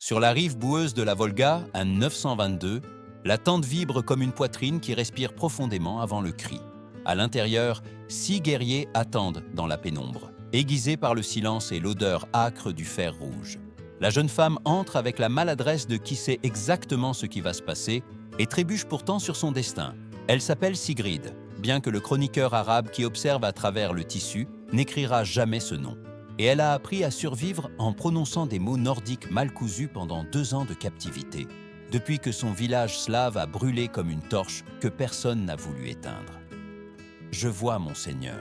Sur la rive boueuse de la Volga, à 922, la tente vibre comme une poitrine qui respire profondément avant le cri. À l'intérieur, 6 guerriers attendent dans la pénombre, aiguisés par le silence et l'odeur âcre du fer rouge. La jeune femme entre avec la maladresse de qui sait exactement ce qui va se passer et trébuche pourtant sur son destin. Elle s'appelle Sigrid, bien que le chroniqueur arabe qui observe à travers le tissu n'écrira jamais ce nom. Et elle a appris à survivre en prononçant des mots nordiques mal cousus pendant 2 ans de captivité, depuis que son village slave a brûlé comme une torche que personne n'a voulu éteindre. « Je vois, mon Seigneur »,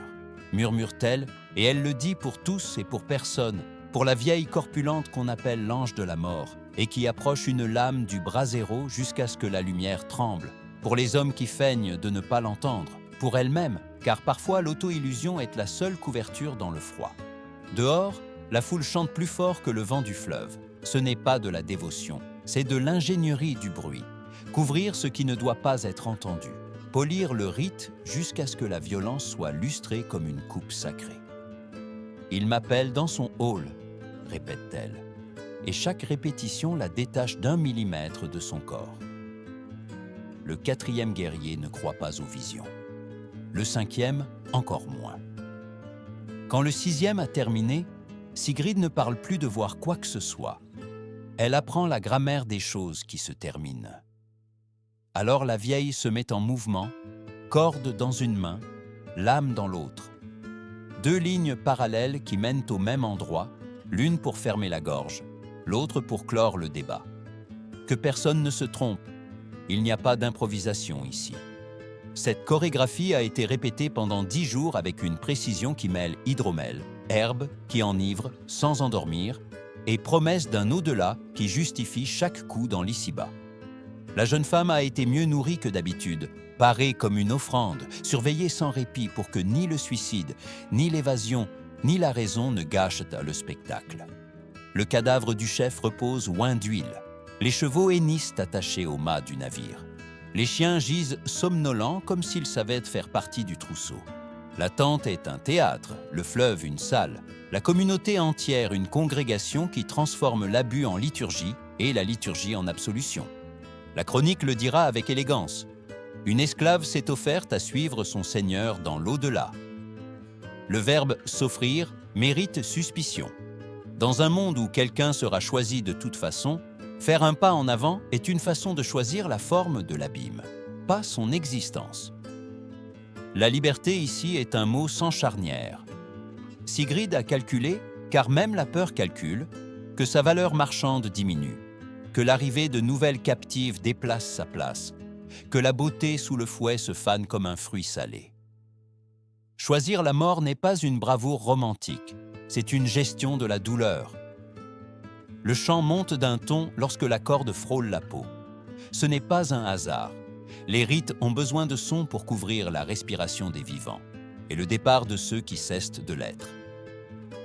murmure-t-elle, et elle le dit pour tous et pour personne, pour la vieille corpulente qu'on appelle l'ange de la mort, et qui approche une lame du brasero jusqu'à ce que la lumière tremble, pour les hommes qui feignent de ne pas l'entendre, pour elle-même, car parfois l'auto-illusion est la seule couverture dans le froid. Dehors, la foule chante plus fort que le vent du fleuve. Ce n'est pas de la dévotion, c'est de l'ingénierie du bruit. Couvrir ce qui ne doit pas être entendu. Polir le rite jusqu'à ce que la violence soit lustrée comme une coupe sacrée. « Il m'appelle dans son hall », répète-t-elle, et chaque répétition la détache d'1 millimètre de son corps. Le 4e guerrier ne croit pas aux visions. Le 5e, encore moins. Quand le 6e a terminé, Sigrid ne parle plus de voir quoi que ce soit. Elle apprend la grammaire des choses qui se terminent. Alors la vieille se met en mouvement, corde dans une main, lame dans l'autre. 2 lignes parallèles qui mènent au même endroit, l'une pour fermer la gorge, l'autre pour clore le débat. Que personne ne se trompe, il n'y a pas d'improvisation ici. Cette chorégraphie a été répétée pendant 10 jours avec une précision qui mêle hydromel, herbe qui enivre sans endormir, et promesse d'un au-delà qui justifie chaque coup dans l'ici-bas. La jeune femme a été mieux nourrie que d'habitude, parée comme une offrande, surveillée sans répit pour que ni le suicide, ni l'évasion, ni la raison ne gâchent le spectacle. Le cadavre du chef repose oint d'huile. Les chevaux hennissent attachés au mât du navire. Les chiens gisent somnolents comme s'ils savaient faire partie du trousseau. La tente est un théâtre, le fleuve une salle, la communauté entière une congrégation qui transforme l'abus en liturgie et la liturgie en absolution. La chronique le dira avec élégance. Une esclave s'est offerte à suivre son seigneur dans l'au-delà. Le verbe « s'offrir » mérite suspicion. Dans un monde où quelqu'un sera choisi de toute façon, faire un pas en avant est une façon de choisir la forme de l'abîme, pas son existence. La liberté ici est un mot sans charnière. Sigrid a calculé, car même la peur calcule, que sa valeur marchande diminue, que l'arrivée de nouvelles captives déplace sa place, que la beauté sous le fouet se fane comme un fruit salé. Choisir la mort n'est pas une bravoure romantique, c'est une gestion de la douleur. Le chant monte d'un ton lorsque la corde frôle la peau. Ce n'est pas un hasard. Les rites ont besoin de son pour couvrir la respiration des vivants et le départ de ceux qui cessent de l'être.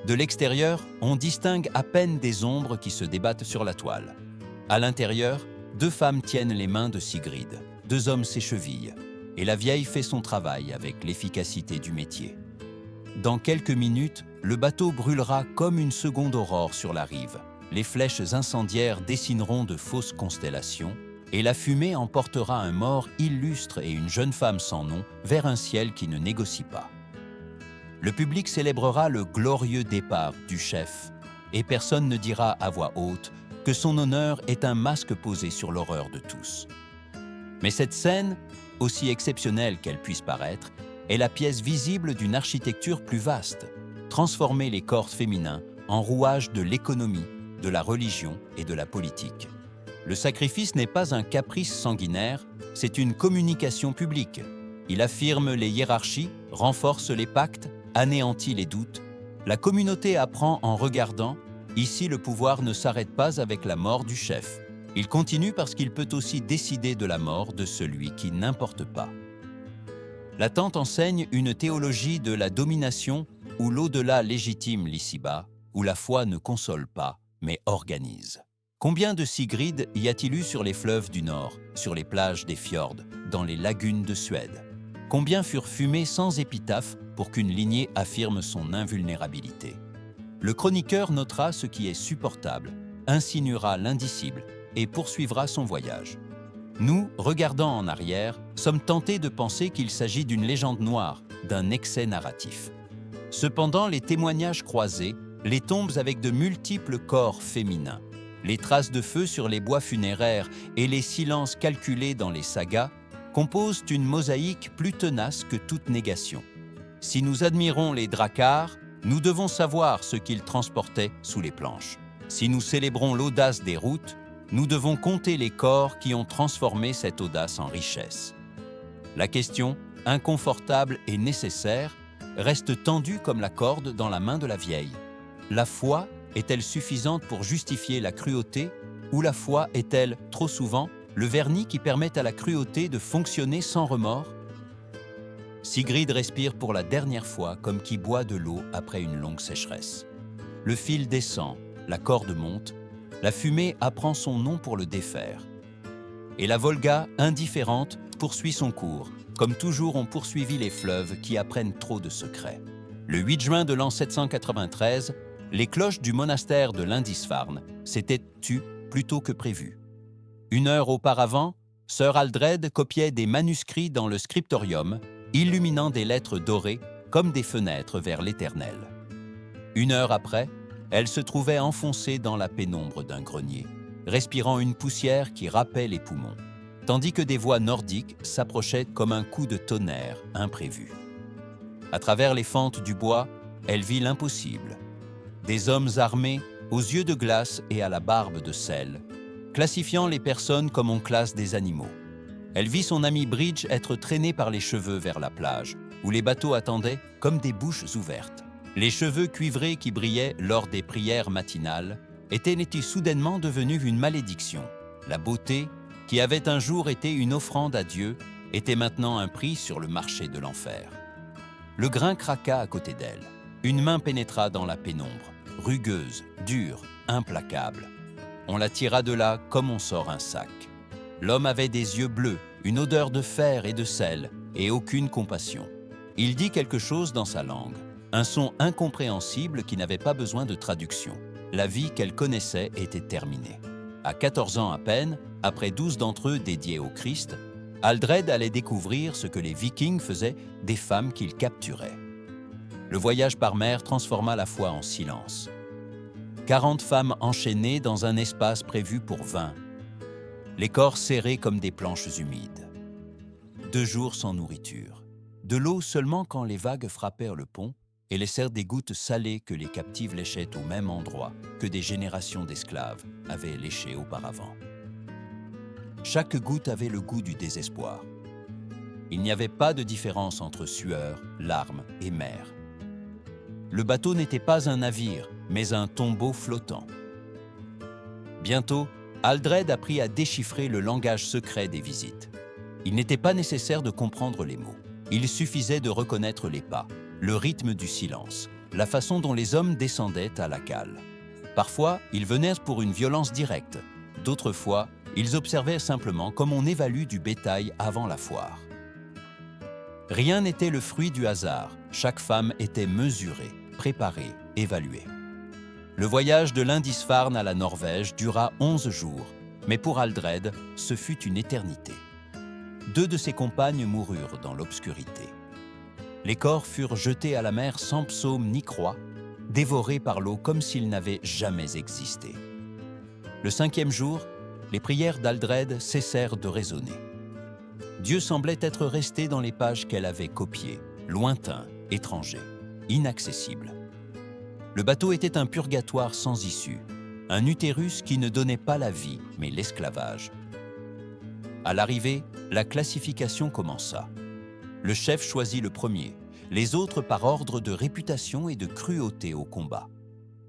De l'extérieur, on distingue à peine des ombres qui se débattent sur la toile. À l'intérieur, 2 femmes tiennent les mains de Sigrid, 2 hommes s'échevillent, et la vieille fait son travail avec l'efficacité du métier. Dans quelques minutes, le bateau brûlera comme une seconde aurore sur la rive. Les flèches incendiaires dessineront de fausses constellations et la fumée emportera un mort illustre et une jeune femme sans nom vers un ciel qui ne négocie pas. Le public célébrera le glorieux départ du chef et personne ne dira à voix haute que son honneur est un masque posé sur l'horreur de tous. Mais cette scène, aussi exceptionnelle qu'elle puisse paraître, est la pièce visible d'une architecture plus vaste, transformer les corps féminins en rouages de l'économie, de la religion et de la politique. Le sacrifice n'est pas un caprice sanguinaire, c'est une communication publique. Il affirme les hiérarchies, renforce les pactes, anéantit les doutes. La communauté apprend en regardant, ici le pouvoir ne s'arrête pas avec la mort du chef. Il continue parce qu'il peut aussi décider de la mort de celui qui n'importe pas. La tente enseigne une théologie de la domination où l'au-delà légitime l'ici-bas, où la foi ne console pas, mais organise. Combien de Sigrid y a-t-il eu sur les fleuves du Nord, sur les plages des fjords, dans les lagunes de Suède? Combien furent fumés sans épitaphe pour qu'une lignée affirme son invulnérabilité? Le chroniqueur notera ce qui est supportable, insinuera l'indicible et poursuivra son voyage. Nous, regardant en arrière, sommes tentés de penser qu'il s'agit d'une légende noire, d'un excès narratif. Cependant, les témoignages croisés, les tombes avec de multiples corps féminins, les traces de feu sur les bois funéraires et les silences calculés dans les sagas composent une mosaïque plus tenace que toute négation. Si nous admirons les dracars, nous devons savoir ce qu'ils transportaient sous les planches. Si nous célébrons l'audace des routes, nous devons compter les corps qui ont transformé cette audace en richesse. La question, inconfortable et nécessaire, reste tendue comme la corde dans la main de la vieille. La foi est-elle suffisante pour justifier la cruauté, ou la foi est-elle, trop souvent, le vernis qui permet à la cruauté de fonctionner sans remords? Sigrid respire pour la dernière fois comme qui boit de l'eau après une longue sécheresse. Le fil descend, la corde monte, la fumée apprend son nom pour le défaire. Et la Volga, indifférente, poursuit son cours, comme toujours ont poursuivi les fleuves qui apprennent trop de secrets. Le 8 juin de l'an 793, les cloches du monastère de Lindisfarne s'étaient tues plutôt que prévu. 1 heure auparavant, sœur Aldred copiait des manuscrits dans le scriptorium, illuminant des lettres dorées comme des fenêtres vers l'Éternel. 1 heure après, elle se trouvait enfoncée dans la pénombre d'un grenier, respirant une poussière qui râpait les poumons, tandis que des voix nordiques s'approchaient comme un coup de tonnerre imprévu. À travers les fentes du bois, elle vit l'impossible. Des hommes armés, aux yeux de glace et à la barbe de sel, classifiant les personnes comme on classe des animaux. Elle vit son ami Bridge être traîné par les cheveux vers la plage, où les bateaux attendaient comme des bouches ouvertes. Les cheveux cuivrés qui brillaient lors des prières matinales étaient soudainement devenus une malédiction. La beauté, qui avait un jour été une offrande à Dieu, était maintenant un prix sur le marché de l'enfer. Le grain craqua à côté d'elle. Une main pénétra dans la pénombre, rugueuse, dure, implacable. On la tira de là comme on sort un sac. L'homme avait des yeux bleus, une odeur de fer et de sel, et aucune compassion. Il dit quelque chose dans sa langue, un son incompréhensible qui n'avait pas besoin de traduction. La vie qu'elle connaissait était terminée. À 14 ans à peine, après 12 d'entre eux dédiés au Christ, Aldred allait découvrir ce que les Vikings faisaient des femmes qu'ils capturaient. Le voyage par mer transforma la foi en silence. 40 femmes enchaînées dans un espace prévu pour 20. Les corps serrés comme des planches humides. 2 jours sans nourriture. De l'eau seulement quand les vagues frappèrent le pont et laissèrent des gouttes salées que les captives léchaient au même endroit que des générations d'esclaves avaient léché auparavant. Chaque goutte avait le goût du désespoir. Il n'y avait pas de différence entre sueur, larmes et mer. Le bateau n'était pas un navire, mais un tombeau flottant. Bientôt, Aldred apprit à déchiffrer le langage secret des visites. Il n'était pas nécessaire de comprendre les mots. Il suffisait de reconnaître les pas, le rythme du silence, la façon dont les hommes descendaient à la cale. Parfois, ils venaient pour une violence directe. D'autres fois, ils observaient simplement comme on évalue du bétail avant la foire. Rien n'était le fruit du hasard. Chaque femme était mesurée, préparée, évaluée. Le voyage de Lindisfarne à la Norvège dura 11 jours, mais pour Aldred, ce fut une éternité. 2 de ses compagnes moururent dans l'obscurité. Les corps furent jetés à la mer sans psaume ni croix, dévorés par l'eau comme s'ils n'avaient jamais existé. Le 5e jour, les prières d'Aldred cessèrent de résonner. Dieu semblait être resté dans les pages qu'elle avait copiées, lointain, étranger, inaccessible. Le bateau était un purgatoire sans issue, un utérus qui ne donnait pas la vie, mais l'esclavage. À l'arrivée, la classification commença. Le chef choisit le premier, les autres par ordre de réputation et de cruauté au combat.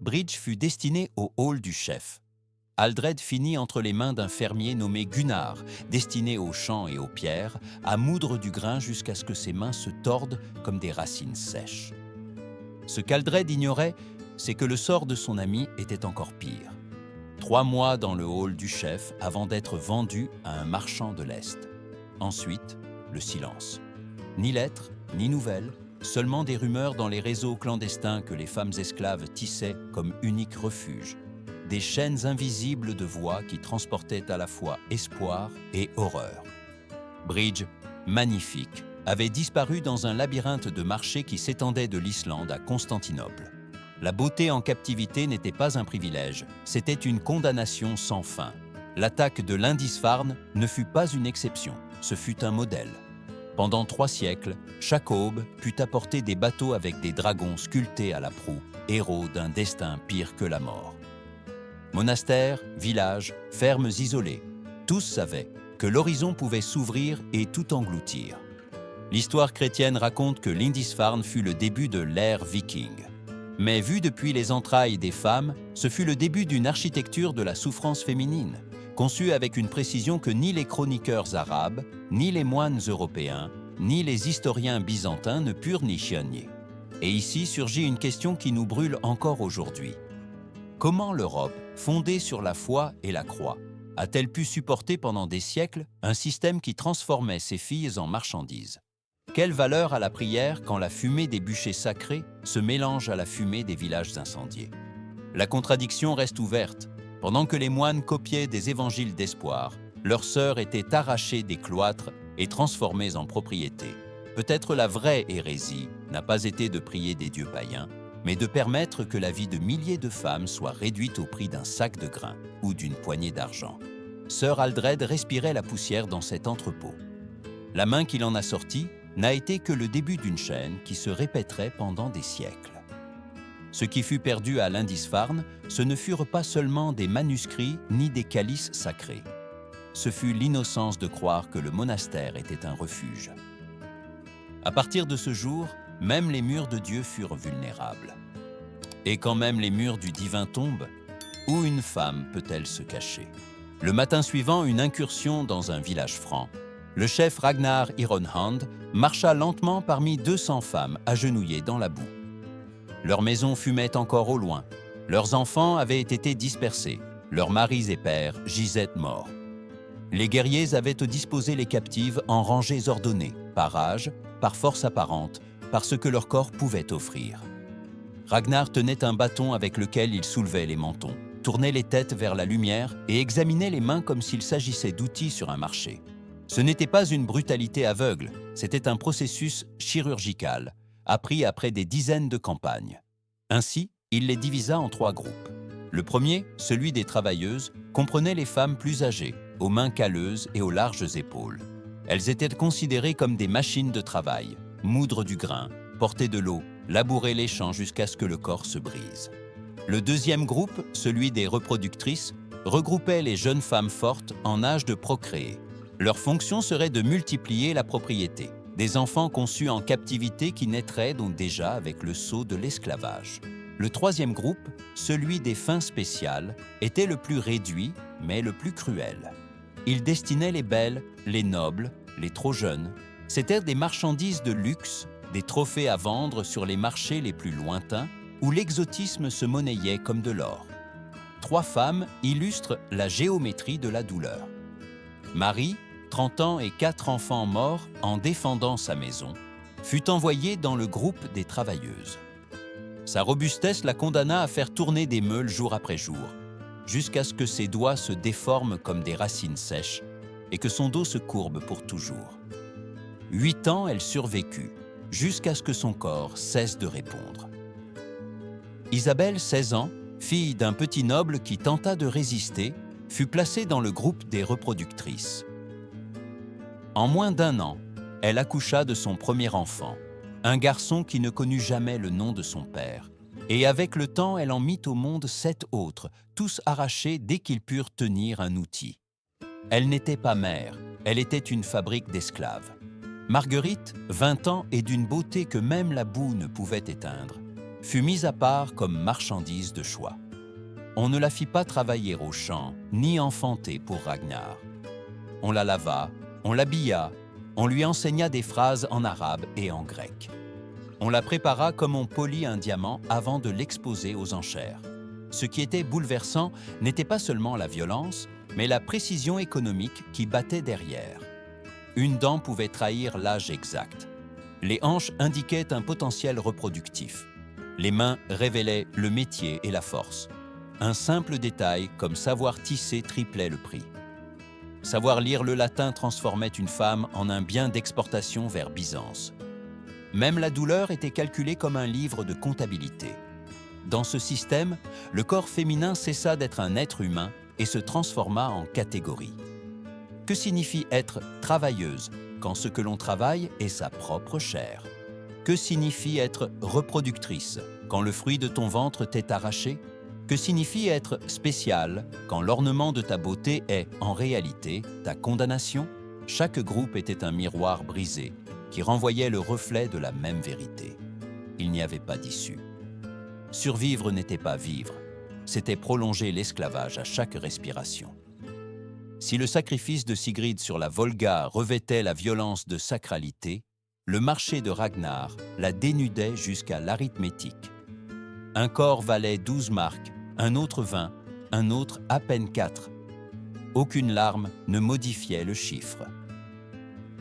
Bridge fut destiné au hall du chef. Aldred finit entre les mains d'un fermier nommé Gunnar, destiné aux champs et aux pierres, à moudre du grain jusqu'à ce que ses mains se tordent comme des racines sèches. Ce qu'Aldred ignorait, c'est que le sort de son ami était encore pire. 3 mois dans le hall du chef avant d'être vendu à un marchand de l'Est. Ensuite, le silence. Ni lettres, ni nouvelles, seulement des rumeurs dans les réseaux clandestins que les femmes esclaves tissaient comme unique refuge. des chaînes invisibles de voix qui transportaient à la fois espoir et horreur. Bridge, magnifique, avait disparu dans un labyrinthe de marchés qui s'étendait de l'Islande à Constantinople. La beauté en captivité n'était pas un privilège, c'était une condamnation sans fin. L'attaque de Lindisfarne ne fut pas une exception, ce fut un modèle. Pendant 3 siècles, chaque aube put apporter des bateaux avec des dragons sculptés à la proue, héros d'un destin pire que la mort. Monastères, villages, fermes isolées, tous savaient que l'horizon pouvait s'ouvrir et tout engloutir. L'histoire chrétienne raconte que Lindisfarne fut le début de l'ère viking. Mais vu depuis les entrailles des femmes, ce fut le début d'une architecture de la souffrance féminine, conçue avec une précision que ni les chroniqueurs arabes, ni les moines européens, ni les historiens byzantins ne purent n'y chigner. Et ici surgit une question qui nous brûle encore aujourd'hui. Comment l'Europe, fondée sur la foi et la croix, a-t-elle pu supporter pendant des siècles un système qui transformait ses filles en marchandises? Quelle valeur a la prière quand la fumée des bûchers sacrés se mélange à la fumée des villages incendiés? La contradiction reste ouverte. Pendant que les moines copiaient des évangiles d'espoir, leurs sœurs étaient arrachées des cloîtres et transformées en propriétés. Peut-être la vraie hérésie n'a pas été de prier des dieux païens, mais de permettre que la vie de milliers de femmes soit réduite au prix d'un sac de grains ou d'une poignée d'argent. Sœur Aldred respirait la poussière dans cet entrepôt. La main qui l'en a sorti n'a été que le début d'une chaîne qui se répéterait pendant des siècles. Ce qui fut perdu à Lindisfarne, ce ne furent pas seulement des manuscrits ni des calices sacrés. Ce fut l'innocence de croire que le monastère était un refuge. À partir de ce jour, même les murs de Dieu furent vulnérables. Et quand même les murs du divin tombent, où une femme peut-elle se cacher? Le matin suivant une incursion dans un village franc, le chef Ragnar Ironhand marcha lentement parmi 200 femmes agenouillées dans la boue. Leurs maisons fumaient encore au loin, leurs enfants avaient été dispersés, leurs maris et pères gisaient morts. Les guerriers avaient disposé les captives en rangées ordonnées, par âge, par force apparente, par ce que leur corps pouvait offrir. Ragnar tenait un bâton avec lequel il soulevait les mentons, tournait les têtes vers la lumière et examinait les mains comme s'il s'agissait d'outils sur un marché. Ce n'était pas une brutalité aveugle, c'était un processus chirurgical, appris après des dizaines de campagnes. Ainsi, il les divisa en 3 groupes. Le premier, celui des travailleuses, comprenait les femmes plus âgées, aux mains calleuses et aux larges épaules. Elles étaient considérées comme des machines de travail, moudre du grain, porter de l'eau, labourer les champs jusqu'à ce que le corps se brise. Le deuxième groupe, celui des reproductrices, regroupait les jeunes femmes fortes en âge de procréer. Leur fonction serait de multiplier la propriété, des enfants conçus en captivité qui naîtraient donc déjà avec le sceau de l'esclavage. Le troisième groupe, celui des fins spéciales, était le plus réduit, mais le plus cruel. Il destinait les belles, les nobles, les trop jeunes. C'étaient des marchandises de luxe, des trophées à vendre sur les marchés les plus lointains, où l'exotisme se monnayait comme de l'or. 3 femmes illustrent la géométrie de la douleur. Marie, 30 ans et 4 enfants morts en défendant sa maison, fut envoyée dans le groupe des travailleuses. Sa robustesse la condamna à faire tourner des meules jour après jour, jusqu'à ce que ses doigts se déforment comme des racines sèches et que son dos se courbe pour toujours. 8 ans, elle survécut, jusqu'à ce que son corps cesse de répondre. Isabelle, 16 ans, fille d'un petit noble qui tenta de résister, fut placée dans le groupe des reproductrices. En moins d'1 an, elle accoucha de son premier enfant, un garçon qui ne connut jamais le nom de son père. Et avec le temps, elle en mit au monde 7 autres, tous arrachés dès qu'ils purent tenir un outil. Elle n'était pas mère, elle était une fabrique d'esclaves. Marguerite, 20 ans et d'une beauté que même la boue ne pouvait éteindre, fut mise à part comme marchandise de choix. On ne la fit pas travailler au champ, ni enfanter pour Ragnar. On la lava, on l'habilla, on lui enseigna des phrases en arabe et en grec. On la prépara comme on polit un diamant avant de l'exposer aux enchères. Ce qui était bouleversant n'était pas seulement la violence, mais la précision économique qui battait derrière. Une dent pouvait trahir l'âge exact. Les hanches indiquaient un potentiel reproductif. Les mains révélaient le métier et la force. un simple détail comme savoir tisser triplait le prix. Savoir lire le latin transformait une femme en un bien d'exportation vers Byzance. Même la douleur était calculée comme un livre de comptabilité. Dans ce système, le corps féminin cessa d'être un être humain et se transforma en catégorie. Que signifie être travailleuse quand ce que l'on travaille est sa propre chair? Que signifie être reproductrice quand le fruit de ton ventre t'est arraché? Que signifie être spéciale quand l'ornement de ta beauté est, en réalité, ta condamnation? Chaque groupe était un miroir brisé qui renvoyait le reflet de la même vérité. Il n'y avait pas d'issue. Survivre n'était pas vivre, c'était prolonger l'esclavage à chaque respiration. Si le sacrifice de Sigrid sur la Volga revêtait la violence de sacralité, le marché de Ragnar la dénudait jusqu'à l'arithmétique. Un corps valait 12 marks, un autre 20, un autre à peine 4. Aucune larme ne modifiait le chiffre.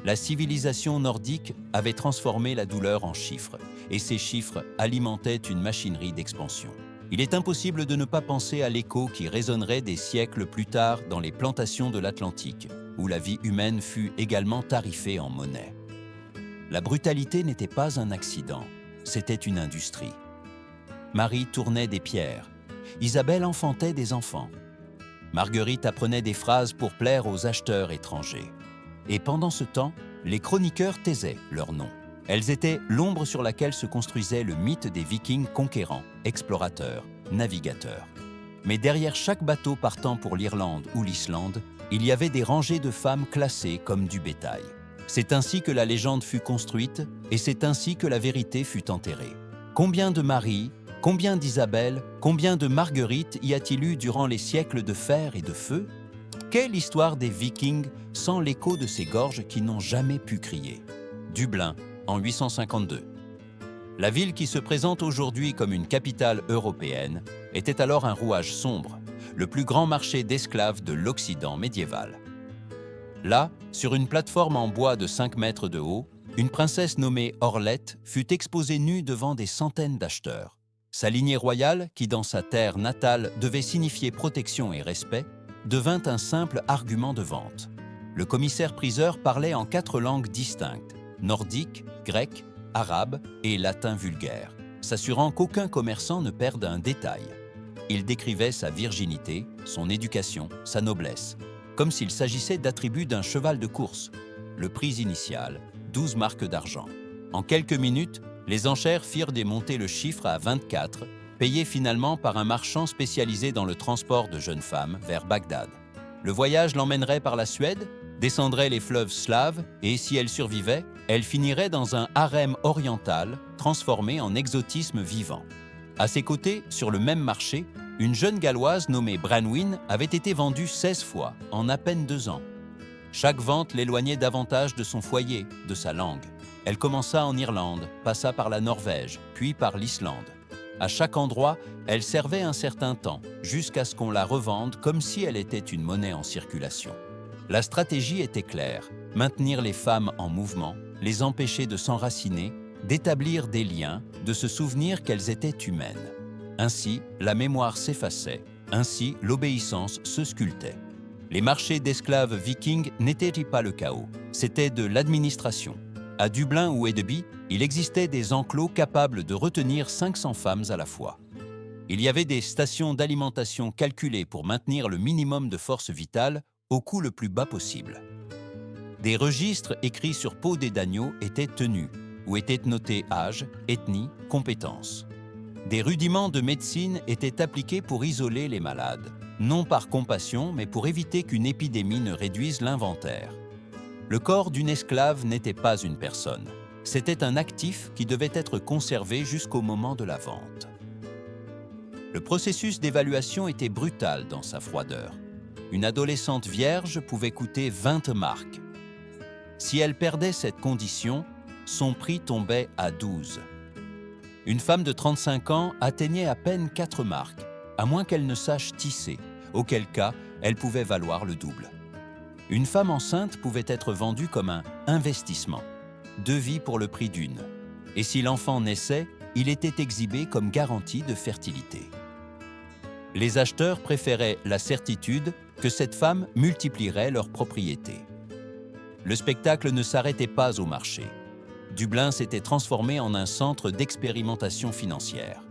La civilisation nordique avait transformé la douleur en chiffres, et ces chiffres alimentaient une machinerie d'expansion. Il est impossible de ne pas penser à l'écho qui résonnerait des siècles plus tard dans les plantations de l'Atlantique, où la vie humaine fut également tarifée en monnaie. La brutalité n'était pas un accident, c'était une industrie. Marie tournait des pierres, Isabelle enfantait des enfants. Marguerite apprenait des phrases pour plaire aux acheteurs étrangers. Et pendant ce temps, les chroniqueurs taisaient leurs noms. Elles étaient l'ombre sur laquelle se construisait le mythe des Vikings conquérants, explorateurs, navigateurs. Mais derrière chaque bateau partant pour l'Irlande ou l'Islande, il y avait des rangées de femmes classées comme du bétail. C'est ainsi que la légende fut construite et c'est ainsi que la vérité fut enterrée. Combien de Marie, combien d'Isabelle, combien de Marguerite y a-t-il eu durant les siècles de fer et de feu? Quelle histoire des Vikings sans l'écho de ces gorges qui n'ont jamais pu crier? Dublin, en 852. La ville qui se présente aujourd'hui comme une capitale européenne était alors un rouage sombre, le plus grand marché d'esclaves de l'Occident médiéval. Là, sur une plateforme en bois de 5 mètres de haut, une princesse nommée Orlette fut exposée nue devant des centaines d'acheteurs. Sa lignée royale, qui dans sa terre natale devait signifier protection et respect, devint un simple argument de vente. Le commissaire-priseur parlait en 4 langues distinctes, nordique, grec, arabe et latin vulgaire, s'assurant qu'aucun commerçant ne perde un détail. Il décrivait sa virginité, son éducation, sa noblesse, comme s'il s'agissait d'attributs d'un cheval de course. Le prix initial, 12 marques d'argent. En quelques minutes, les enchères firent démonter le chiffre à 24, payé finalement par un marchand spécialisé dans le transport de jeunes femmes vers Bagdad. Le voyage l'emmènerait par la Suède, descendrait les fleuves slaves et, si elle survivait, elle finirait dans un harem oriental transformé en exotisme vivant. À ses côtés, sur le même marché, une jeune Galloise nommée Branwyn avait été vendue 16 fois en à peine 2 ans. Chaque vente l'éloignait davantage de son foyer, de sa langue. Elle commença en Irlande, passa par la Norvège, puis par l'Islande. À chaque endroit, elle servait un certain temps, jusqu'à ce qu'on la revende comme si elle était une monnaie en circulation. La stratégie était claire, maintenir les femmes en mouvement, les empêcher de s'enraciner, d'établir des liens, de se souvenir qu'elles étaient humaines. Ainsi, la mémoire s'effaçait, ainsi l'obéissance se sculptait. Les marchés d'esclaves vikings n'étaient pas le chaos, c'était de l'administration. À Dublin ou Edeby, il existait des enclos capables de retenir 500 femmes à la fois. Il y avait des stations d'alimentation calculées pour maintenir le minimum de force vitale au coût le plus bas possible. Des registres écrits sur peau des d'agneaux étaient tenus, où étaient notés âge, ethnie, compétences. Des rudiments de médecine étaient appliqués pour isoler les malades, non par compassion, mais pour éviter qu'une épidémie ne réduise l'inventaire. Le corps d'une esclave n'était pas une personne. C'était un actif qui devait être conservé jusqu'au moment de la vente. Le processus d'évaluation était brutal dans sa froideur. Une adolescente vierge pouvait coûter 20 marks. Si elle perdait cette condition, son prix tombait à 12. Une femme de 35 ans atteignait à peine 4 marks, à moins qu'elle ne sache tisser, auquel cas elle pouvait valoir le double. Une femme enceinte pouvait être vendue comme un investissement, 2 vies pour le prix d'une. Et si l'enfant naissait, il était exhibé comme garantie de fertilité. Les acheteurs préféraient la certitude que cette femme multiplierait leurs propriétés. Le spectacle ne s'arrêtait pas au marché. Dublin s'était transformé en un centre d'expérimentation financière.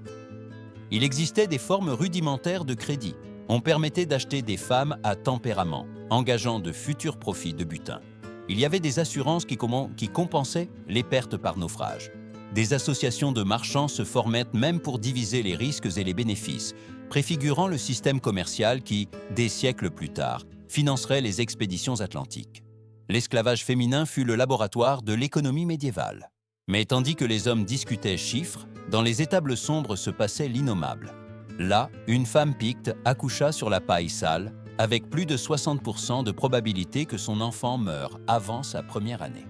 Il existait des formes rudimentaires de crédit. On permettait d'acheter des femmes à tempérament, engageant de futurs profits de butin. Il y avait des assurances qui compensaient les pertes par naufrage. Des associations de marchands se formaient même pour diviser les risques et les bénéfices, préfigurant le système commercial qui, des siècles plus tard, financerait les expéditions atlantiques. L'esclavage féminin fut le laboratoire de l'économie médiévale. Mais tandis que les hommes discutaient chiffres, dans les étables sombres se passait l'innommable. Là, une femme picte accoucha sur la paille sale, avec plus de 60% de probabilité que son enfant meure avant sa première année.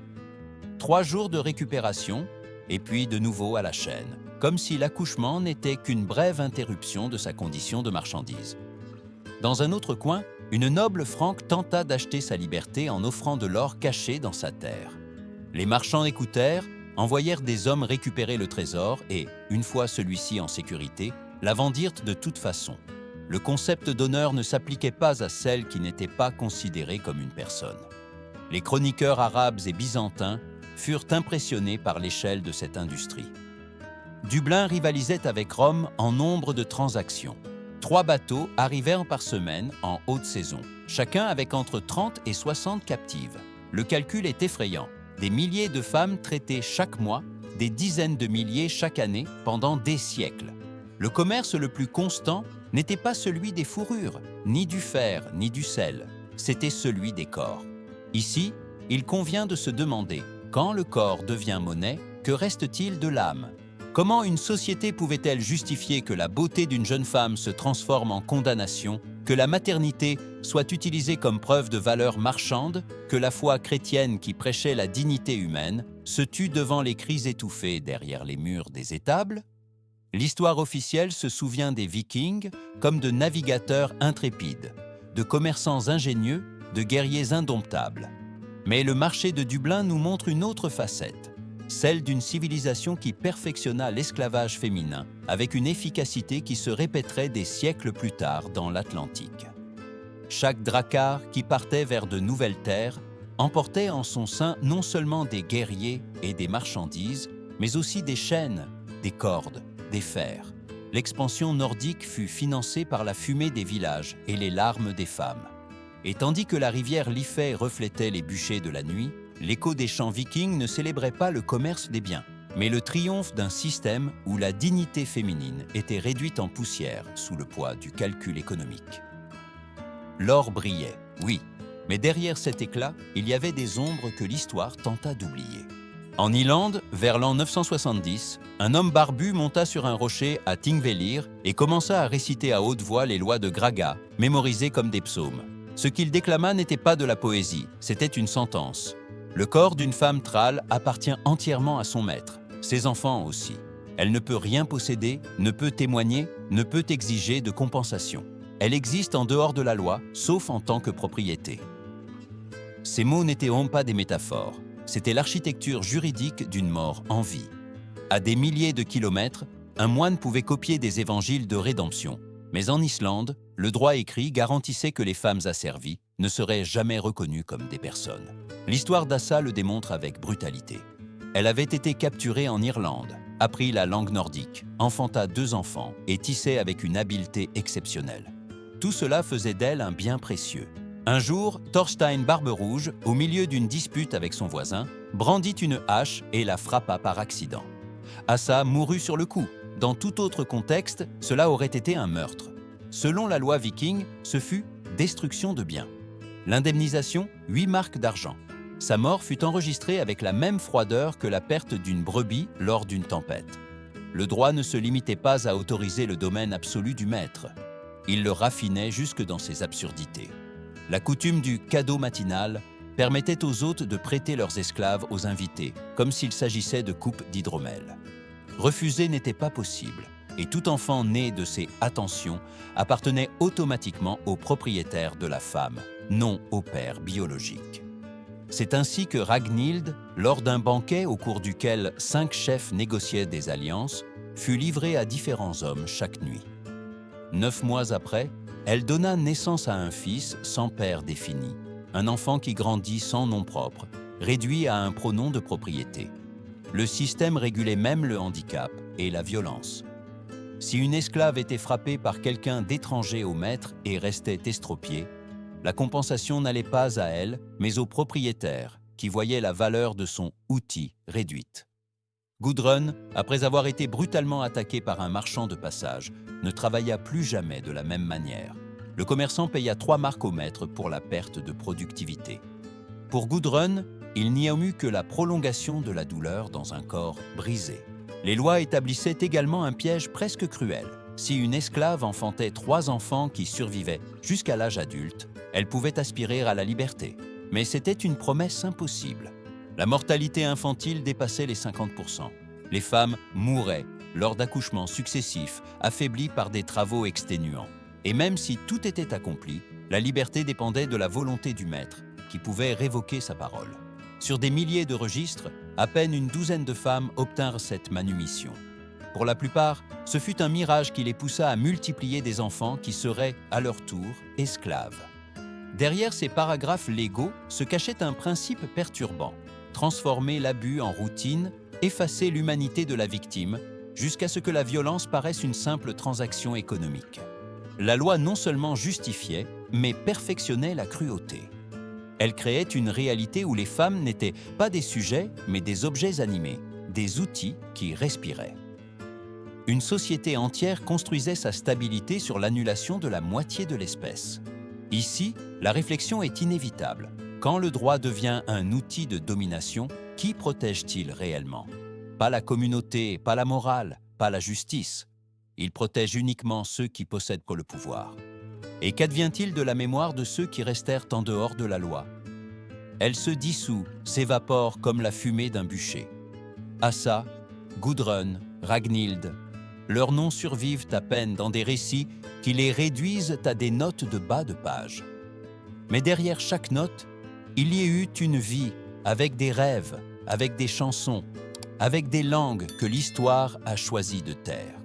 3 jours de récupération, et puis de nouveau à la chaîne, comme si l'accouchement n'était qu'une brève interruption de sa condition de marchandise. Dans un autre coin, une noble franque tenta d'acheter sa liberté en offrant de l'or caché dans sa terre. Les marchands écoutèrent, envoyèrent des hommes récupérer le trésor et, une fois celui-ci en sécurité, la vendirent de toute façon. Le concept d'honneur ne s'appliquait pas à celle qui n'était pas considérée comme une personne. Les chroniqueurs arabes et byzantins furent impressionnés par l'échelle de cette industrie. Dublin rivalisait avec Rome en nombre de transactions. 3 bateaux arrivèrent par semaine en haute saison, chacun avec entre 30 et 60 captives. Le calcul est effrayant. Des milliers de femmes traitées chaque mois, des dizaines de milliers chaque année pendant des siècles. Le commerce le plus constant n'était pas celui des fourrures, ni du fer, ni du sel. C'était celui des corps. Ici, il convient de se demander, quand le corps devient monnaie, que reste-t-il de l'âme ? Comment une société pouvait-elle justifier que la beauté d'une jeune femme se transforme en condamnation, que la maternité soit utilisée comme preuve de valeur marchande, que la foi chrétienne qui prêchait la dignité humaine se tue devant les cris étouffés derrière les murs des étables ? L'histoire officielle se souvient des Vikings comme de navigateurs intrépides, de commerçants ingénieux, de guerriers indomptables. Mais le marché de Dublin nous montre une autre facette, celle d'une civilisation qui perfectionna l'esclavage féminin avec une efficacité qui se répéterait des siècles plus tard dans l'Atlantique. Chaque drakkar qui partait vers de nouvelles terres emportait en son sein non seulement des guerriers et des marchandises, mais aussi des chaînes, des cordes, des fers. L'expansion nordique fut financée par la fumée des villages et les larmes des femmes. Et tandis que la rivière Liffey reflétait les bûchers de la nuit, l'écho des chants vikings ne célébrait pas le commerce des biens, mais le triomphe d'un système où la dignité féminine était réduite en poussière sous le poids du calcul économique. L'or brillait, oui, mais derrière cet éclat, il y avait des ombres que l'histoire tenta d'oublier. En Irlande, vers l'an 970, un homme barbu monta sur un rocher à Thingvellir et commença à réciter à haute voix les lois de Graga, mémorisées comme des psaumes. Ce qu'il déclama n'était pas de la poésie, c'était une sentence. Le corps d'une femme trâle appartient entièrement à son maître, ses enfants aussi. Elle ne peut rien posséder, ne peut témoigner, ne peut exiger de compensation. Elle existe en dehors de la loi, sauf en tant que propriété. Ces mots n'étaient pas des métaphores. C'était l'architecture juridique d'une mort en vie. À des milliers de kilomètres, un moine pouvait copier des évangiles de rédemption. Mais en Islande, le droit écrit garantissait que les femmes asservies ne seraient jamais reconnues comme des personnes. L'histoire d'Assa le démontre avec brutalité. Elle avait été capturée en Irlande, apprit la langue nordique, enfanta 2 enfants et tissait avec une habileté exceptionnelle. Tout cela faisait d'elle un bien précieux. Un jour, Thorstein Barbe-Rouge, au milieu d'une dispute avec son voisin, brandit une hache et la frappa par accident. Assa mourut sur le coup. Dans tout autre contexte, cela aurait été un meurtre. Selon la loi viking, ce fut destruction de biens. L'indemnisation, 8 marks d'argent. Sa mort fut enregistrée avec la même froideur que la perte d'une brebis lors d'une tempête. Le droit ne se limitait pas à autoriser le domaine absolu du maître. Il le raffinait jusque dans ses absurdités. La coutume du cadeau matinal permettait aux hôtes de prêter leurs esclaves aux invités, comme s'il s'agissait de coupes d'hydromel. Refuser n'était pas possible, et tout enfant né de ces attentions appartenait automatiquement au propriétaire de la femme, non au père biologique. C'est ainsi que Ragnhild, lors d'un banquet au cours duquel 5 chefs négociaient des alliances, fut livrée à différents hommes chaque nuit. 9 mois après, elle donna naissance à un fils sans père défini, un enfant qui grandit sans nom propre, réduit à un pronom de propriété. Le système régulait même le handicap et la violence. Si une esclave était frappée par quelqu'un d'étranger au maître et restait estropiée, la compensation n'allait pas à elle, mais au propriétaire, qui voyait la valeur de son outil réduite. Gudrun, après avoir été brutalement attaqué par un marchand de passage, ne travailla plus jamais de la même manière. Le commerçant paya 3 marks au maître pour la perte de productivité. Pour Gudrun, il n'y a eu que la prolongation de la douleur dans un corps brisé. Les lois établissaient également un piège presque cruel. Si une esclave enfantait 3 enfants qui survivaient jusqu'à l'âge adulte, elle pouvait aspirer à la liberté. Mais c'était une promesse impossible. La mortalité infantile dépassait les 50%. Les femmes mouraient lors d'accouchements successifs, affaiblies par des travaux exténuants. Et même si tout était accompli, la liberté dépendait de la volonté du maître, qui pouvait révoquer sa parole. Sur des milliers de registres, à peine une douzaine de femmes obtinrent cette manumission. Pour la plupart, ce fut un mirage qui les poussa à multiplier des enfants qui seraient, à leur tour, esclaves. Derrière ces paragraphes légaux se cachait un principe perturbant: transformer l'abus en routine, effacer l'humanité de la victime, jusqu'à ce que la violence paraisse une simple transaction économique. La loi non seulement justifiait, mais perfectionnait la cruauté. Elle créait une réalité où les femmes n'étaient pas des sujets, mais des objets animés, des outils qui respiraient. Une société entière construisait sa stabilité sur l'annulation de la moitié de l'espèce. Ici, la réflexion est inévitable. Quand le droit devient un outil de domination, qui protège-t-il réellement? Pas la communauté, pas la morale, pas la justice. Il protège uniquement ceux qui possèdent le pouvoir. Et qu'advient-il de la mémoire de ceux qui restèrent en dehors de la loi? Elle se dissout, s'évapore comme la fumée d'un bûcher. Assa, Gudrun, Ragnhild, leurs noms survivent à peine dans des récits qui les réduisent à des notes de bas de page. Mais derrière chaque note, il y eut une vie, avec des rêves, avec des chansons, avec des langues que l'histoire a choisi de taire.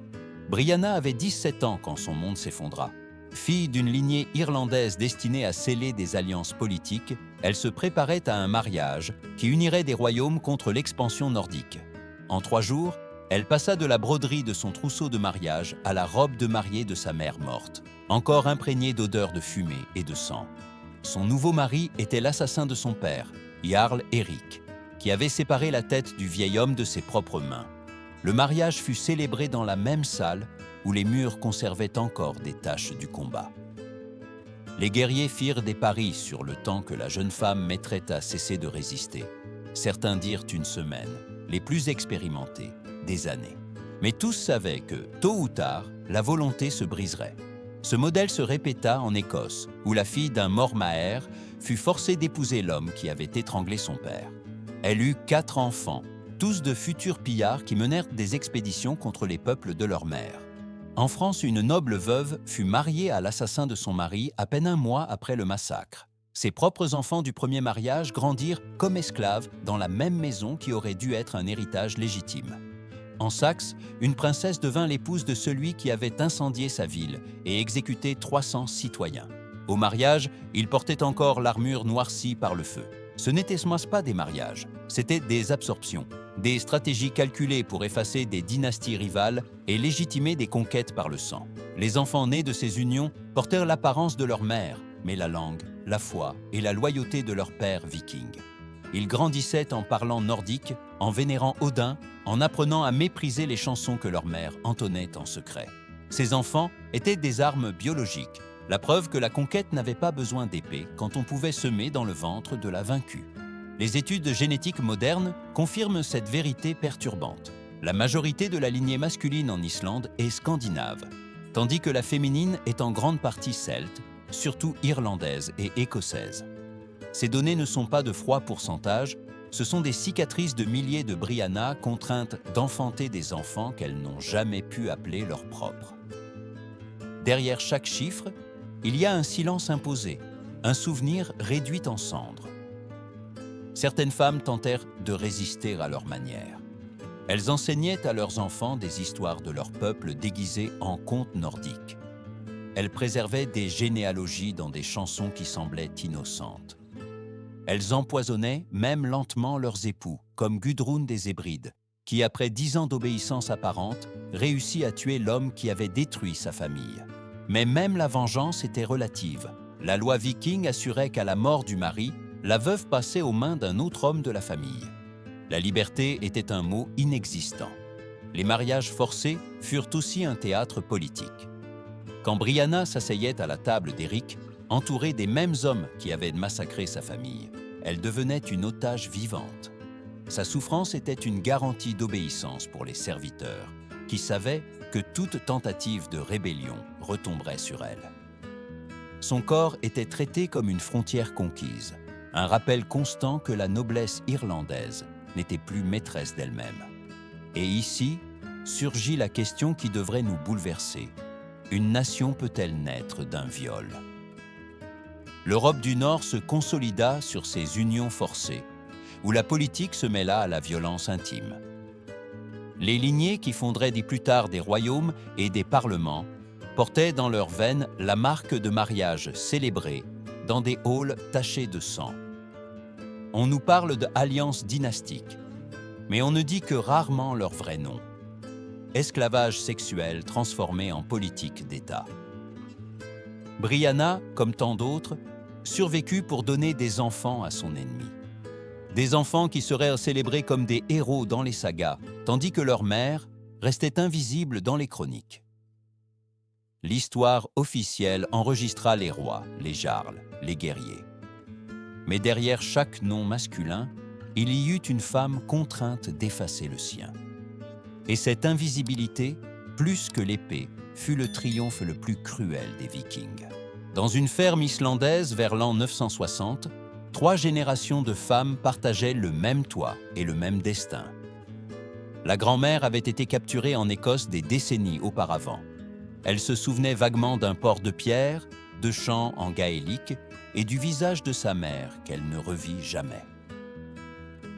Brianna avait 17 ans quand son monde s'effondra. Fille d'une lignée irlandaise destinée à sceller des alliances politiques, elle se préparait à un mariage qui unirait des royaumes contre l'expansion nordique. En 3 jours, elle passa de la broderie de son trousseau de mariage à la robe de mariée de sa mère morte, encore imprégnée d'odeurs de fumée et de sang. Son nouveau mari était l'assassin de son père, Jarl Eric, qui avait séparé la tête du vieil homme de ses propres mains. Le mariage fut célébré dans la même salle où les murs conservaient encore des taches du combat. Les guerriers firent des paris sur le temps que la jeune femme mettrait à cesser de résister. Certains dirent une semaine, les plus expérimentés, des années. Mais tous savaient que, tôt ou tard, la volonté se briserait. Ce modèle se répéta en Écosse, où la fille d'un Mormaer fut forcée d'épouser l'homme qui avait étranglé son père. Elle eut 4 enfants, tous de futurs pillards qui menèrent des expéditions contre les peuples de leur mère. En France, une noble veuve fut mariée à l'assassin de son mari à peine 1 mois après le massacre. Ses propres enfants du premier mariage grandirent comme esclaves dans la même maison qui aurait dû être un héritage légitime. En Saxe, une princesse devint l'épouse de celui qui avait incendié sa ville et exécuté 300 citoyens. Au mariage, il portait encore l'armure noircie par le feu. Ce n'était pas des mariages, c'était des absorptions, des stratégies calculées pour effacer des dynasties rivales et légitimer des conquêtes par le sang. Les enfants nés de ces unions portèrent l'apparence de leur mère, mais la langue, la foi et la loyauté de leur père viking. Ils grandissaient en parlant nordique, en vénérant Odin, en apprenant à mépriser les chansons que leur mère entonnait en secret. Ces enfants étaient des armes biologiques, la preuve que la conquête n'avait pas besoin d'épée quand on pouvait semer dans le ventre de la vaincue. Les études génétiques modernes confirment cette vérité perturbante. La majorité de la lignée masculine en Islande est scandinave, tandis que la féminine est en grande partie celte, surtout irlandaise et écossaise. Ces données ne sont pas de froid pourcentage, ce sont des cicatrices de milliers de Brianna contraintes d'enfanter des enfants qu'elles n'ont jamais pu appeler leurs propres. Derrière chaque chiffre, il y a un silence imposé, un souvenir réduit en cendres. Certaines femmes tentèrent de résister à leur manière. Elles enseignaient à leurs enfants des histoires de leur peuple déguisées en contes nordiques. elles préservaient des généalogies dans des chansons qui semblaient innocentes. Elles empoisonnaient même lentement leurs époux, comme Gudrun des Hébrides, qui, après 10 ans d'obéissance apparente, réussit à tuer l'homme qui avait détruit sa famille. Mais même la vengeance était relative. La loi viking assurait qu'à la mort du mari, la veuve passait aux mains d'un autre homme de la famille. La liberté était un mot inexistant. Les mariages forcés furent aussi un théâtre politique. Quand Brianna s'asseyait à la table d'Éric, entourée des mêmes hommes qui avaient massacré sa famille, elle devenait une otage vivante. Sa souffrance était une garantie d'obéissance pour les serviteurs, qui savaient que toute tentative de rébellion retomberait sur elle. Son corps était traité comme une frontière conquise, un rappel constant que la noblesse irlandaise n'était plus maîtresse d'elle-même. Et ici surgit la question qui devrait nous bouleverser. Une nation peut-elle naître d'un viol ? L'Europe du Nord se consolida sur ces unions forcées, où la politique se mêla à la violence intime. Les lignées qui fonderaient plus tard des royaumes et des parlements portaient dans leurs veines la marque de mariages célébrés dans des halls tachés de sang. On nous parle d'alliances dynastiques, mais on ne dit que rarement leur vrai nom. Esclavage sexuel transformé en politique d'État. Brianna, comme tant d'autres, survécut pour donner des enfants à son ennemi. Des enfants qui seraient célébrés comme des héros dans les sagas, tandis que leur mère restait invisible dans les chroniques. L'histoire officielle enregistra les rois, les jarls, les guerriers. Mais derrière chaque nom masculin, il y eut une femme contrainte d'effacer le sien. Et cette invisibilité, plus que l'épée, fut le triomphe le plus cruel des Vikings. Dans une ferme islandaise vers l'an 960, 3 générations de femmes partageaient le même toit et le même destin. La grand-mère avait été capturée en Écosse des décennies auparavant. Elle se souvenait vaguement d'un port de pierre, de chants en gaélique et du visage de sa mère qu'elle ne revit jamais.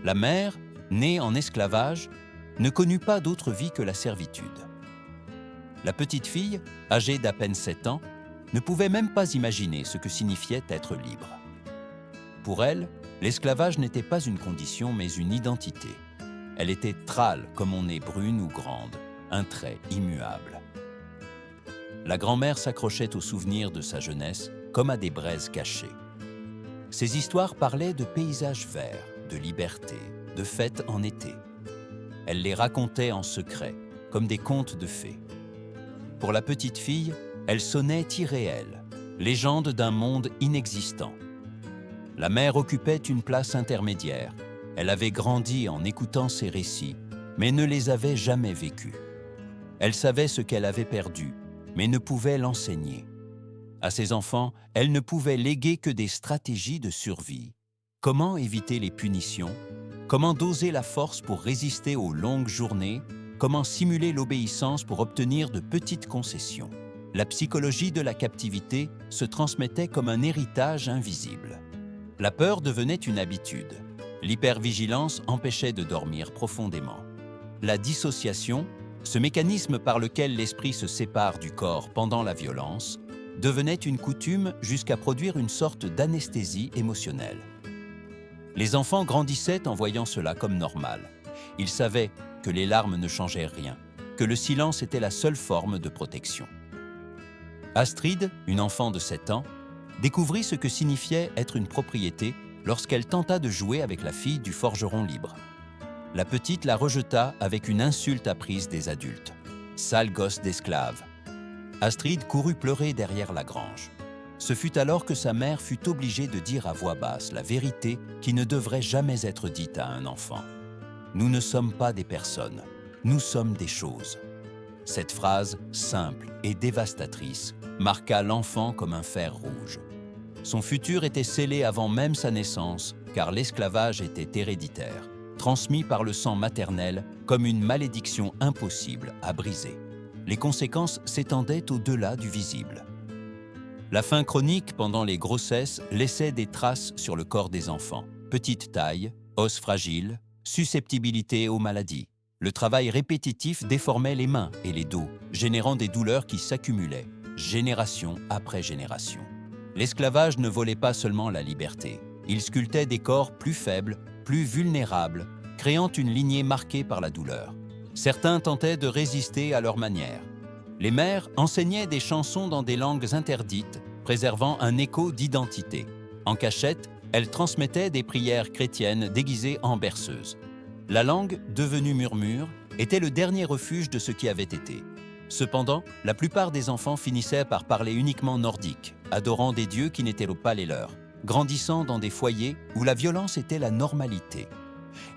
La mère, née en esclavage, ne connut pas d'autre vie que la servitude. La petite fille, âgée d'à peine 7 ans, ne pouvait même pas imaginer ce que signifiait être libre. Pour elle, l'esclavage n'était pas une condition mais une identité. Elle était Thrall comme on est brune ou grande, un trait immuable. La grand-mère s'accrochait aux souvenirs de sa jeunesse comme à des braises cachées. Ces histoires parlaient de paysages verts, de liberté, de fêtes en été. Elle les racontait en secret, comme des contes de fées. Pour la petite fille, elles sonnaient irréelles, légendes d'un monde inexistant. La mère occupait une place intermédiaire. Elle avait grandi en écoutant ces récits, mais ne les avait jamais vécus. Elle savait ce qu'elle avait perdu, mais ne pouvait l'enseigner. À ses enfants, elle ne pouvait léguer que des stratégies de survie. Comment éviter les punitions ? Comment doser la force pour résister aux longues journées? Comment simuler l'obéissance pour obtenir de petites concessions? La psychologie de la captivité se transmettait comme un héritage invisible. La peur devenait une habitude. L'hypervigilance empêchait de dormir profondément. La dissociation, ce mécanisme par lequel l'esprit se sépare du corps pendant la violence, devenait une coutume jusqu'à produire une sorte d'anesthésie émotionnelle. Les enfants grandissaient en voyant cela comme normal. Ils savaient que les larmes ne changeaient rien, que le silence était la seule forme de protection. Astrid, une enfant de 7 ans, découvrit ce que signifiait être une propriété lorsqu'elle tenta de jouer avec la fille du forgeron libre. La petite la rejeta avec une insulte apprise des adultes. « Sale gosse d'esclave !» Astrid courut pleurer derrière la grange. Ce fut alors que sa mère fut obligée de dire à voix basse la vérité qui ne devrait jamais être dite à un enfant. « Nous ne sommes pas des personnes, nous sommes des choses. » Cette phrase, simple et dévastatrice, marqua l'enfant comme un fer rouge. Son futur était scellé avant même sa naissance, car l'esclavage était héréditaire, transmis par le sang maternel comme une malédiction impossible à briser. Les conséquences s'étendaient au-delà du visible. La faim chronique pendant les grossesses laissait des traces sur le corps des enfants. Petite taille, os fragiles, susceptibilité aux maladies. Le travail répétitif déformait les mains et les dos, générant des douleurs qui s'accumulaient. génération après génération. L'esclavage ne volait pas seulement la liberté. Il sculptait des corps plus faibles, plus vulnérables, créant une lignée marquée par la douleur. Certains tentaient de résister à leur manière. Les mères enseignaient des chansons dans des langues interdites, préservant un écho d'identité. En cachette, elles transmettaient des prières chrétiennes déguisées en berceuses. La langue, devenue murmure, était le dernier refuge de ce qui avait été. Cependant, la plupart des enfants finissaient par parler uniquement nordique, adorant des dieux qui n'étaient pas les leurs, grandissant dans des foyers où la violence était la normalité.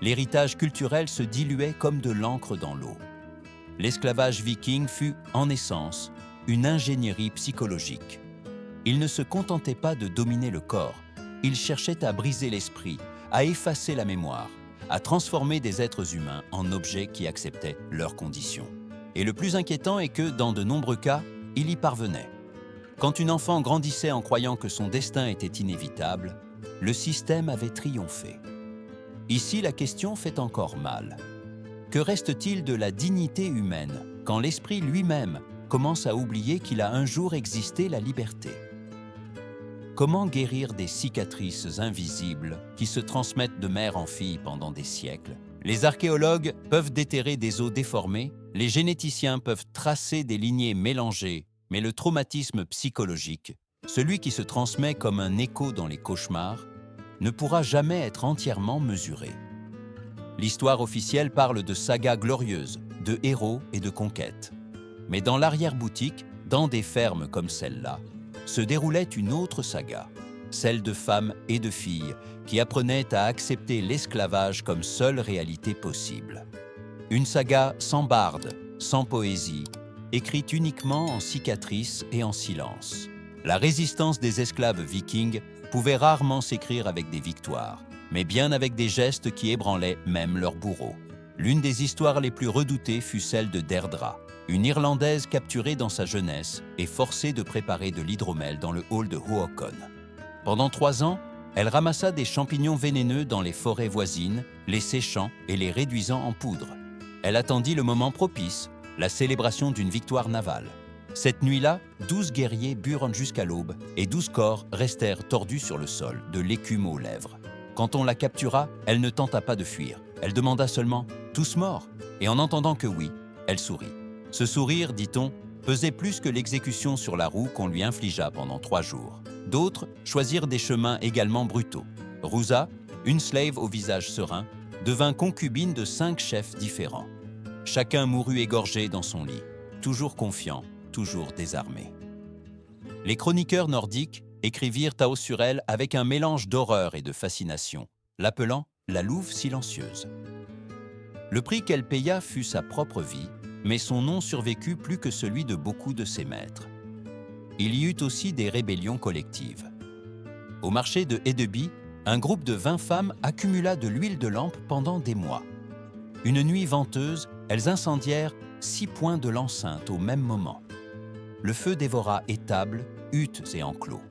L'héritage culturel se diluait comme de l'encre dans l'eau. L'esclavage viking fut, en essence, une ingénierie psychologique. Il ne se contentait pas de dominer le corps, il cherchait à briser l'esprit, à effacer la mémoire, à transformer des êtres humains en objets qui acceptaient leurs conditions. Et le plus inquiétant est que, dans de nombreux cas, il y parvenait. Quand une enfant grandissait en croyant que son destin était inévitable, le système avait triomphé. Ici, la question fait encore mal. Que reste-t-il de la dignité humaine quand l'esprit lui-même commence à oublier qu'il a un jour existé la liberté? Comment guérir des cicatrices invisibles qui se transmettent de mère en fille pendant des siècles? Les archéologues peuvent déterrer des os déformés, les généticiens peuvent tracer des lignées mélangées, mais le traumatisme psychologique, celui qui se transmet comme un écho dans les cauchemars, ne pourra jamais être entièrement mesuré. L'histoire officielle parle de sagas glorieuses, de héros et de conquêtes. Mais dans l'arrière-boutique, dans des fermes comme celle-là, se déroulait une autre saga, celle de femmes et de filles qui apprenaient à accepter l'esclavage comme seule réalité possible. Une saga sans barde, sans poésie, écrite uniquement en cicatrices et en silence. La résistance des esclaves vikings pouvait rarement s'écrire avec des victoires, mais bien avec des gestes qui ébranlaient même leurs bourreaux. L'une des histoires les plus redoutées fut celle de Deirdre, une Irlandaise capturée dans sa jeunesse et forcée de préparer de l'hydromel dans le hall de Hookon. Pendant 3 ans, elle ramassa des champignons vénéneux dans les forêts voisines, les séchant et les réduisant en poudre. Elle attendit le moment propice, la célébration d'une victoire navale. Cette nuit-là, 12 guerriers burent jusqu'à l'aube et 12 corps restèrent tordus sur le sol, de l'écume aux lèvres. Quand on la captura, elle ne tenta pas de fuir. Elle demanda seulement « Tous morts ?» et en entendant que oui, elle sourit. Ce sourire, dit-on, pesait plus que l'exécution sur la roue qu'on lui infligea pendant 3 jours. D'autres choisirent des chemins également brutaux. Ruza, une slave au visage serein, devint concubine de 5 chefs différents. Chacun mourut égorgé dans son lit, toujours confiant, toujours désarmé. Les chroniqueurs nordiques écrivirent à Ossurelle avec un mélange d'horreur et de fascination, l'appelant la louve silencieuse. Le prix qu'elle paya fut sa propre vie, mais son nom survécut plus que celui de beaucoup de ses maîtres. Il y eut aussi des rébellions collectives. Au marché de Hedeby, un groupe de 20 femmes accumula de l'huile de lampe pendant des mois. Une nuit venteuse, elles incendièrent 6 points de l'enceinte au même moment. Le feu dévora étables, huttes et enclos.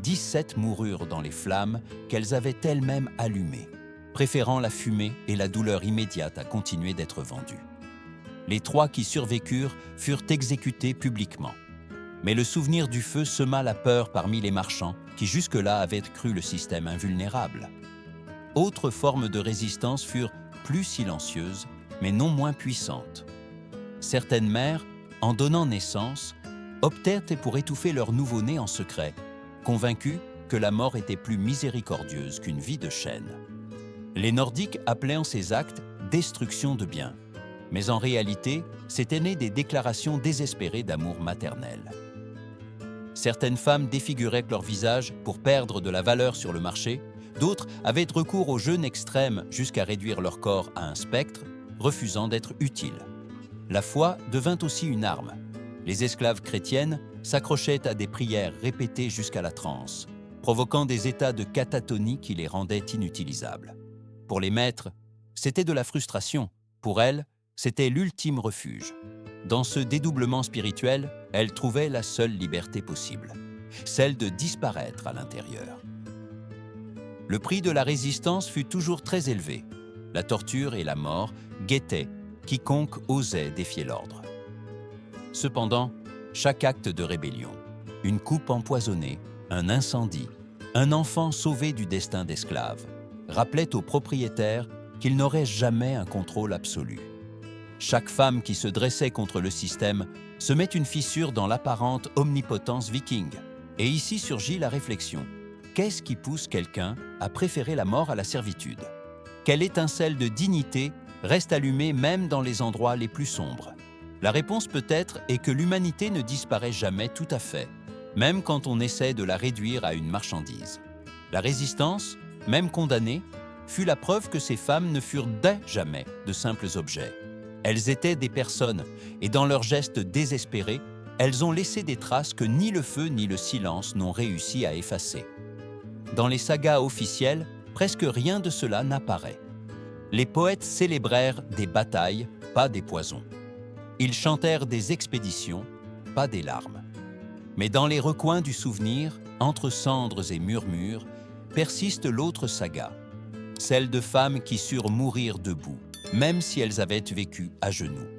17 moururent dans les flammes qu'elles avaient elles-mêmes allumées, préférant la fumée et la douleur immédiate à continuer d'être vendues. Les 3 qui survécurent furent exécutés publiquement. Mais le souvenir du feu sema la peur parmi les marchands qui jusque-là avaient cru le système invulnérable. Autres formes de résistance furent plus silencieuses, mais non moins puissantes. Certaines mères, en donnant naissance, optèrent pour étouffer leur nouveau-né en secret, convaincues que la mort était plus miséricordieuse qu'une vie de chaîne. Les Nordiques appelaient ces actes « destruction de biens », mais en réalité, c'étaient nées des déclarations désespérées d'amour maternel. Certaines femmes défiguraient leur visage pour perdre de la valeur sur le marché, d'autres avaient recours au jeûne extrême jusqu'à réduire leur corps à un spectre, refusant d'être utiles. La foi devint aussi une arme. Les esclaves chrétiennes s'accrochaient à des prières répétées jusqu'à la transe, provoquant des états de catatonie qui les rendaient inutilisables. Pour les maîtres, c'était de la frustration. Pour elles, c'était l'ultime refuge. Dans ce dédoublement spirituel, elles trouvaient la seule liberté possible, celle de disparaître à l'intérieur. Le prix de la résistance fut toujours très élevé. La torture et la mort guettaient quiconque osait défier l'ordre. Cependant, chaque acte de rébellion. Une coupe empoisonnée, un incendie, un enfant sauvé du destin d'esclave, rappelait aux propriétaires qu'ils n'auraient jamais un contrôle absolu. Chaque femme qui se dressait contre le système se met une fissure dans l'apparente omnipotence viking. Et ici surgit la réflexion. Qu'est-ce qui pousse quelqu'un à préférer la mort à la servitude? Quelle étincelle de dignité reste allumée même dans les endroits les plus sombres? La réponse peut-être est que l'humanité ne disparaît jamais tout à fait, même quand on essaie de la réduire à une marchandise. La résistance, même condamnée, fut la preuve que ces femmes ne furent jamais de simples objets. Elles étaient des personnes, et dans leurs gestes désespérés, elles ont laissé des traces que ni le feu ni le silence n'ont réussi à effacer. Dans les sagas officielles, presque rien de cela n'apparaît. Les poètes célébrèrent des batailles, pas des poisons. Ils chantèrent des expéditions, pas des larmes. Mais dans les recoins du souvenir, entre cendres et murmures, persiste l'autre saga, celle de femmes qui surent mourir debout, même si elles avaient vécu à genoux.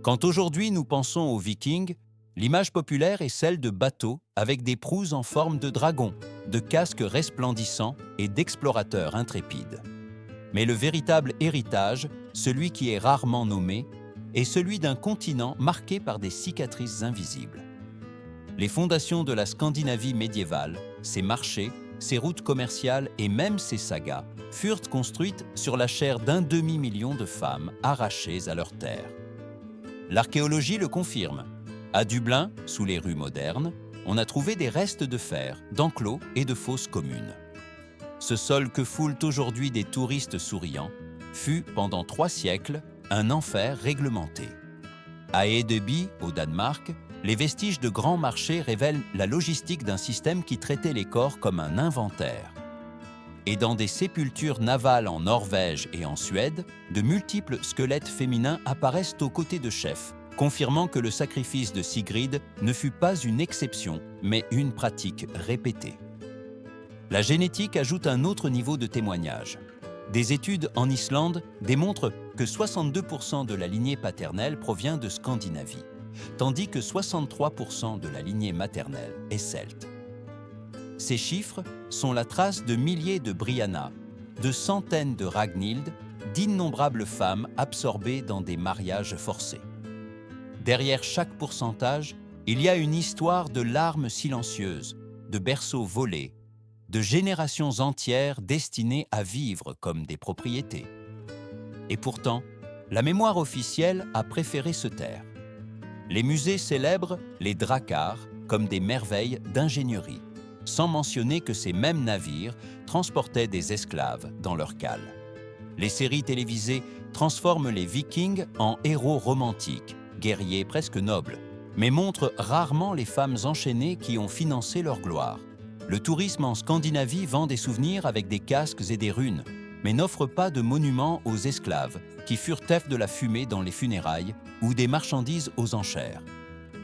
Quand aujourd'hui nous pensons aux Vikings, l'image populaire est celle de bateaux avec des proues en forme de dragons, de casques resplendissants et d'explorateurs intrépides. Mais le véritable héritage, celui qui est rarement nommé, est celui d'un continent marqué par des cicatrices invisibles. Les fondations de la Scandinavie médiévale, ses marchés, ses routes commerciales et même ses sagas furent construites sur la chair d'un demi-million de femmes arrachées à leur terre. L'archéologie le confirme. À Dublin, sous les rues modernes, on a trouvé des restes de fer, d'enclos et de fosses communes. Ce sol que foulent aujourd'hui des touristes souriants fut, pendant 3 siècles, un enfer réglementé. À Hedeby, au Danemark, les vestiges de grands marchés révèlent la logistique d'un système qui traitait les corps comme un inventaire. Et dans des sépultures navales en Norvège et en Suède, de multiples squelettes féminins apparaissent aux côtés de chefs, confirmant que le sacrifice de Sigrid ne fut pas une exception, mais une pratique répétée. La génétique ajoute un autre niveau de témoignage. Des études en Islande démontrent que 62% de la lignée paternelle provient de Scandinavie, tandis que 63% de la lignée maternelle est celte. Ces chiffres sont la trace de milliers de Brianna, de centaines de Ragnhild, d'innombrables femmes absorbées dans des mariages forcés. Derrière chaque pourcentage, il y a une histoire de larmes silencieuses, de berceaux volés, de générations entières destinées à vivre comme des propriétés. Et pourtant, la mémoire officielle a préféré se taire. Les musées célèbrent les dracars comme des merveilles d'ingénierie, sans mentionner que ces mêmes navires transportaient des esclaves dans leurs cales. Les séries télévisées transforment les Vikings en héros romantiques, guerriers presque nobles, mais montrent rarement les femmes enchaînées qui ont financé leur gloire. Le tourisme en Scandinavie vend des souvenirs avec des casques et des runes, mais n'offre pas de monuments aux esclaves qui furent tefs de la fumée dans les funérailles ou des marchandises aux enchères.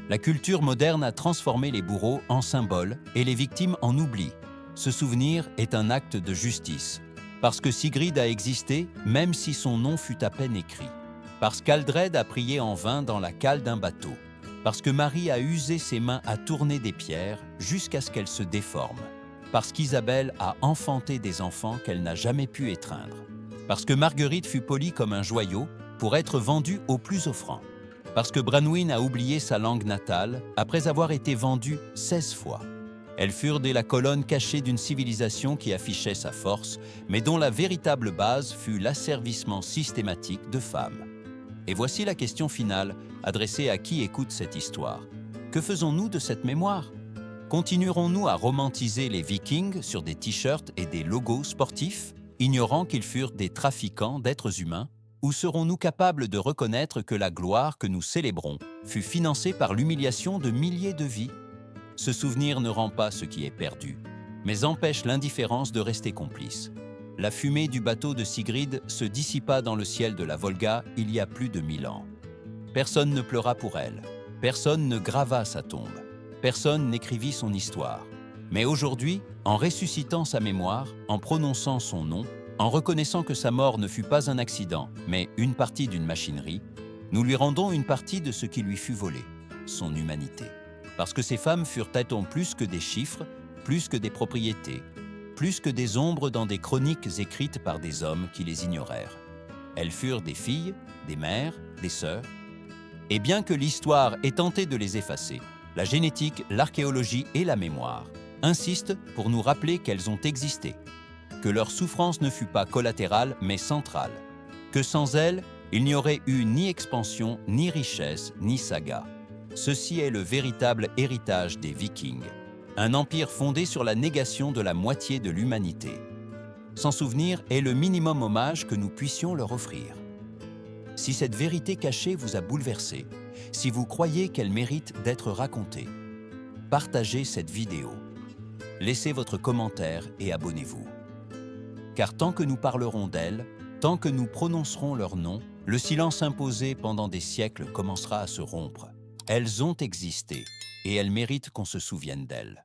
La culture moderne a transformé les bourreaux en symboles et les victimes en oubli. Ce souvenir est un acte de justice, parce que Sigrid a existé même si son nom fut à peine écrit, parce qu'Aldred a prié en vain dans la cale d'un bateau, parce que Marie a usé ses mains à tourner des pierres jusqu'à ce qu'elles se déforment, parce qu'Isabelle a enfanté des enfants qu'elle n'a jamais pu étreindre, parce que Marguerite fut polie comme un joyau pour être vendue au plus offrant, parce que Branwyn a oublié sa langue natale après avoir été vendue 16 fois. Elles furent dès la colonne cachée d'une civilisation qui affichait sa force, mais dont la véritable base fut l'asservissement systématique de femmes. Et voici la question finale, adressée à qui écoute cette histoire. Que faisons-nous de cette mémoire? Continuerons-nous à romantiser les Vikings sur des t-shirts et des logos sportifs, ignorant qu'ils furent des trafiquants d'êtres humains? Ou serons-nous capables de reconnaître que la gloire que nous célébrons fut financée par l'humiliation de milliers de vies? Ce souvenir ne rend pas ce qui est perdu, mais empêche l'indifférence de rester complice. La fumée du bateau de Sigrid se dissipa dans le ciel de la Volga il y a plus de 1000 ans. Personne ne pleura pour elle, personne ne grava sa tombe, personne n'écrivit son histoire. Mais aujourd'hui, en ressuscitant sa mémoire, en prononçant son nom, en reconnaissant que sa mort ne fut pas un accident, mais une partie d'une machinerie, nous lui rendons une partie de ce qui lui fut volé, son humanité. Parce que ces femmes furent elles plus que des chiffres, plus que des propriétés, plus que des ombres dans des chroniques écrites par des hommes qui les ignorèrent. Elles furent des filles, des mères, des sœurs. Et bien que l'histoire ait tenté de les effacer, la génétique, l'archéologie et la mémoire insistent pour nous rappeler qu'elles ont existé, que leur souffrance ne fut pas collatérale mais centrale, que sans elles, il n'y aurait eu ni expansion, ni richesse, ni saga. Ceci est le véritable héritage des Vikings, un empire fondé sur la négation de la moitié de l'humanité. S'en souvenir est le minimum hommage que nous puissions leur offrir. Si cette vérité cachée vous a bouleversé, si vous croyez qu'elle mérite d'être racontée, partagez cette vidéo. Laissez votre commentaire et abonnez-vous. Car tant que nous parlerons d'elles, tant que nous prononcerons leur nom, le silence imposé pendant des siècles commencera à se rompre. Elles ont existé et elles méritent qu'on se souvienne d'elles.